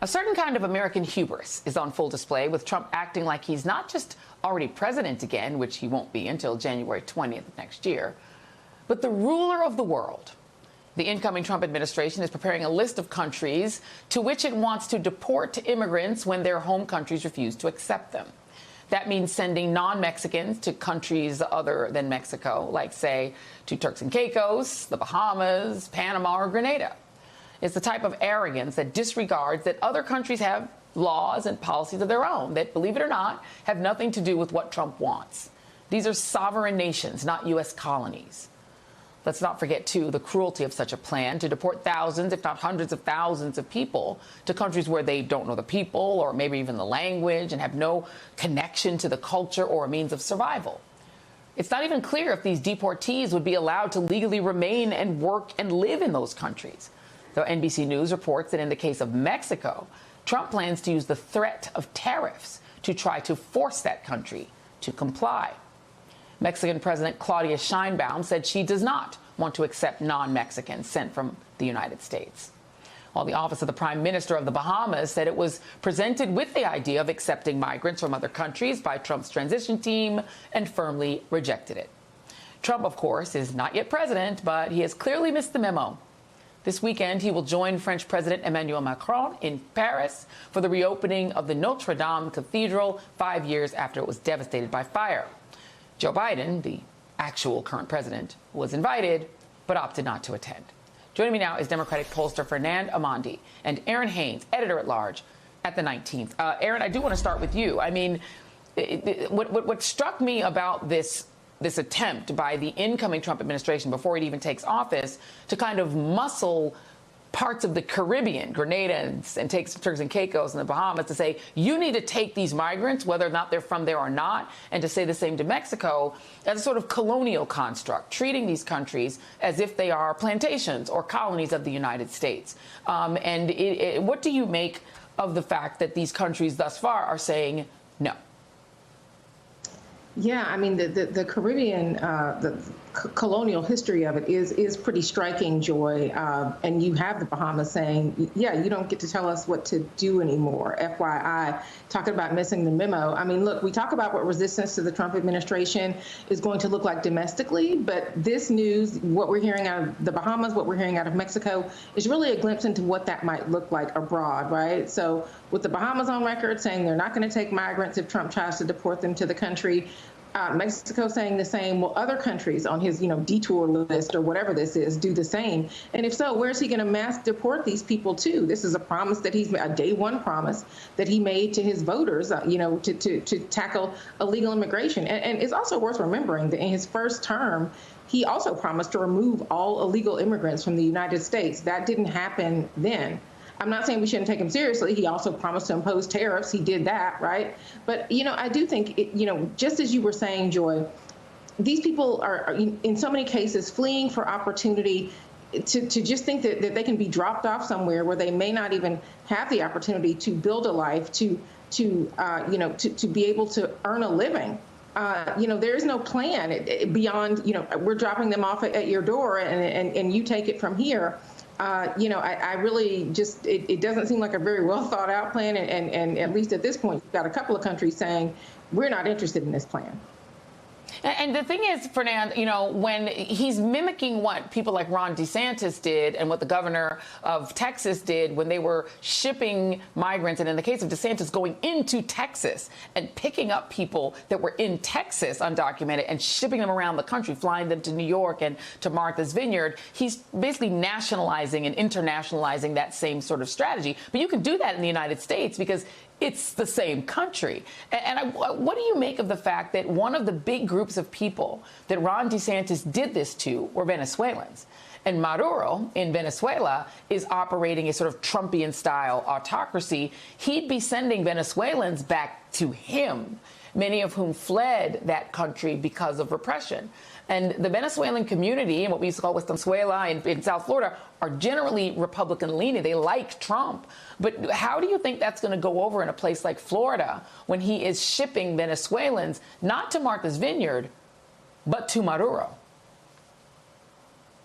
A certain kind of American hubris is on full display, with Trump acting like he's not just already president again, which he won't be until January 20th of next year, but the ruler of the world. The incoming Trump administration is preparing a list of countries to which it wants to deport immigrants when their home countries refuse to accept them. That means sending non-Mexicans to countries other than Mexico, like, say, to Turks and Caicos, the Bahamas, Panama, or Grenada. It's the type of arrogance that disregards that other countries have laws and policies of their own that, believe it or not, have nothing to do with what Trump wants. These are sovereign nations, not U.S. colonies. Let's not forget, too, the cruelty of such a plan to deport thousands, if not hundreds of thousands of people to countries where they don't know the people or maybe even the language and have no connection to the culture or a means of survival. It's not even clear if these deportees would be allowed to legally remain and work and live in those countries. Though NBC News reports that in the case of Mexico, Trump plans to use the threat of tariffs to try to force that country to comply. Mexican President Claudia Sheinbaum said she does not want to accept non-Mexicans sent from the United States. While the Office of the Prime Minister of the Bahamas said it was presented with the idea of accepting migrants from other countries by Trump's transition team and firmly rejected it. Trump, of course, is not yet president, but he has clearly missed the memo. This weekend, he will join French President Emmanuel Macron in Paris for the reopening of the Notre Dame Cathedral 5 years after it was devastated by fire. Joe Biden, the actual current president, was invited but opted not to attend. Joining me now is Democratic pollster Fernand Amandi and Aaron Haynes, editor-at-large at the 19th. Aaron, I do want to start with you. I mean, what struck me about this attempt by the incoming Trump administration before it even takes office to kind of muscle parts of the Caribbean, Grenada and take Turks and Caicos and the Bahamas, to say, you need to take these migrants, whether or not they're from there or not, and to say the same to Mexico, as a sort of colonial construct, treating these countries as if they are plantations or colonies of the United States. What do you make of the fact that these countries thus far are saying no? Yeah, I mean, the Caribbean, the colonial history of it is pretty striking, Joy. And you have the Bahamas saying, yeah, you don't get to tell us what to do anymore. FYI, talking about missing the memo. I mean, look, we talk about what resistance to the Trump administration is going to look like domestically, but this news, what we're hearing out of the Bahamas, what we're hearing out of Mexico, is really a glimpse into what that might look like abroad, right? So with the Bahamas on record saying they're not going to take migrants if Trump tries to deport them to the country, Mexico saying the same. Will other countries on his, detour list or whatever this is do the same? And if so, where's he going to mass deport these people to? This is a promise that he's a day one promise that he made to his voters, to tackle illegal immigration. And it's also worth remembering that in his first term, he also promised to remove all illegal immigrants from the United States. That didn't happen then. I'm not saying we shouldn't take him seriously. He also promised to impose tariffs. He did that, right? But, I do think, just as you were saying, Joy, these people are in so many cases fleeing for opportunity to just think that they can be dropped off somewhere where they may not even have the opportunity to build a life, to be able to earn a living. There is no plan beyond, we're dropping them off at your door and you take it from here. I really just, it doesn't seem like a very well thought out plan. And at least at this point, you've got a couple of countries saying, we're not interested in this plan. And the thing is, Fernand, when he's mimicking what people like Ron DeSantis did and what the governor of Texas did when they were shipping migrants, and in the case of DeSantis, going into Texas and picking up people that were in Texas undocumented and shipping them around the country, flying them to New York and to Martha's Vineyard, he's basically nationalizing and internationalizing that same sort of strategy. But you can do that in the United States because it's the same country. What do you make of the fact that one of the big groups of people that Ron DeSantis did this to were Venezuelans? And Maduro in Venezuela is operating a sort of Trumpian-style autocracy. He'd be sending Venezuelans back to him, many of whom fled that country because of repression. And the Venezuelan community, and what we used to call West Venezuela in South Florida, are generally Republican-leaning. They like Trump. But how do you think that's going to go over in a place like Florida when he is shipping Venezuelans not to Martha's Vineyard, but to Maduro?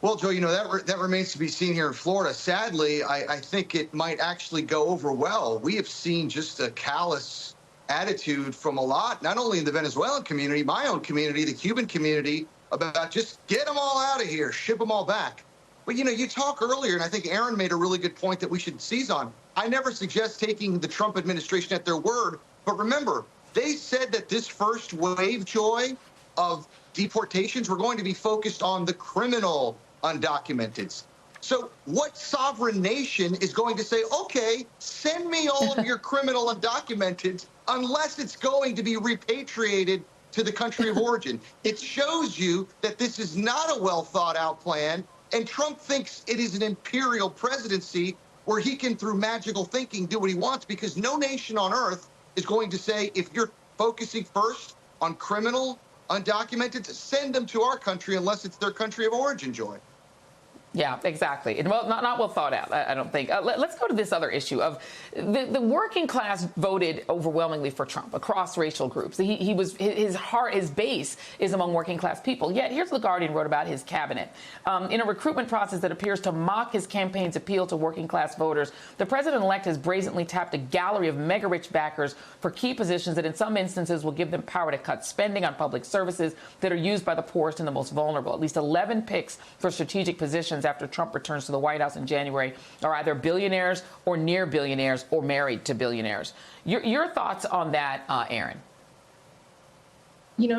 Well, Joe, that remains to be seen here in Florida. Sadly, I think it might actually go over well. We have seen just a callous attitude from a lot, not only in the Venezuelan community, my own community, the Cuban community, about just get them all out of here, ship them all back. But, you talk earlier, and I think Aaron made a really good point that we should seize on. I never suggest taking the Trump administration at their word, but remember, they said that this first wave, Joy, of deportations were going to be focused on the criminal undocumented. So what sovereign nation is going to say, okay, send me all of your criminal undocumented unless it's going to be repatriated to the country of origin? It shows you that this is not a well thought out plan. And Trump thinks it is an imperial presidency where he can, through magical thinking, do what he wants, because no nation on earth is going to say, if you're focusing first on criminal undocumented, send them to our country unless it's their country of origin, Joy. Yeah, exactly. And well, not well thought out, I don't think. Let's go to this other issue of the working class voted overwhelmingly for Trump across racial groups. His base is among working class people. Yet, here's what The Guardian wrote about his cabinet. In a recruitment process that appears to mock his campaign's appeal to working class voters, the president-elect has brazenly tapped a gallery of mega-rich backers for key positions that in some instances will give them power to cut spending on public services that are used by the poorest and the most vulnerable. At least 11 picks for strategic positions after Trump returns to the White House in January are either billionaires or near billionaires or married to billionaires. Your thoughts on that, Aaron?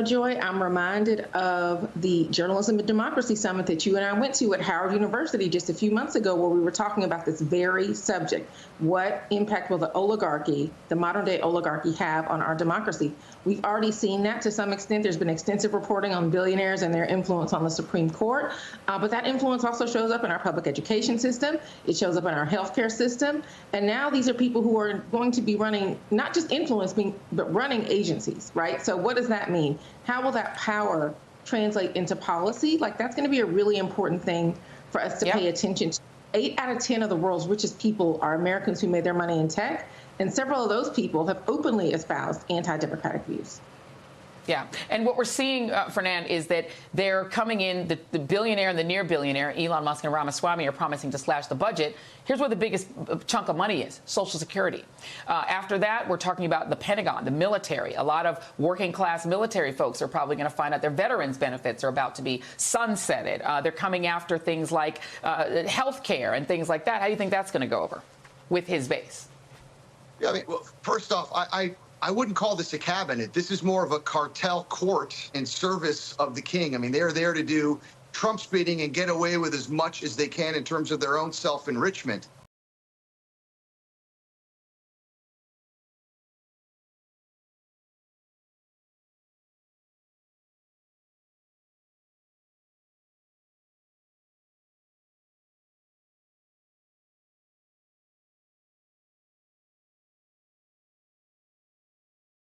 Joy, I'm reminded of the Journalism and Democracy Summit that you and I went to at Howard University just a few months ago, where we were talking about this very subject. What impact will the oligarchy, the modern day oligarchy, have on our democracy? We've already seen that to some extent. There's been extensive reporting on billionaires and their influence on the Supreme Court. But that influence also shows up in our public education system. It shows up in our healthcare system. And now these are people who are going to be running, not just influencing, but running agencies, right? So what does that mean? How will that power translate into policy? That's going to be a really important thing for us to pay attention to. 8 out of 10 of the world's richest people are Americans who made their money in tech, and several of those people have openly espoused anti-democratic views. Yeah. And what we're seeing, Fernand, is that they're coming in, the billionaire and the near billionaire, Elon Musk and Ramaswamy, are promising to slash the budget. Here's where the biggest chunk of money is: Social Security. After that, we're talking about the Pentagon, the military. A lot of working class military folks are probably going to find out their veterans benefits are about to be sunsetted. They're coming after things like health care and things like that. How do you think that's going to go over with his base? Yeah, well, first off, I wouldn't call this a cabinet. This is more of a cartel court in service of the king. They're there to do Trump's bidding and get away with as much as they can in terms of their own self-enrichment.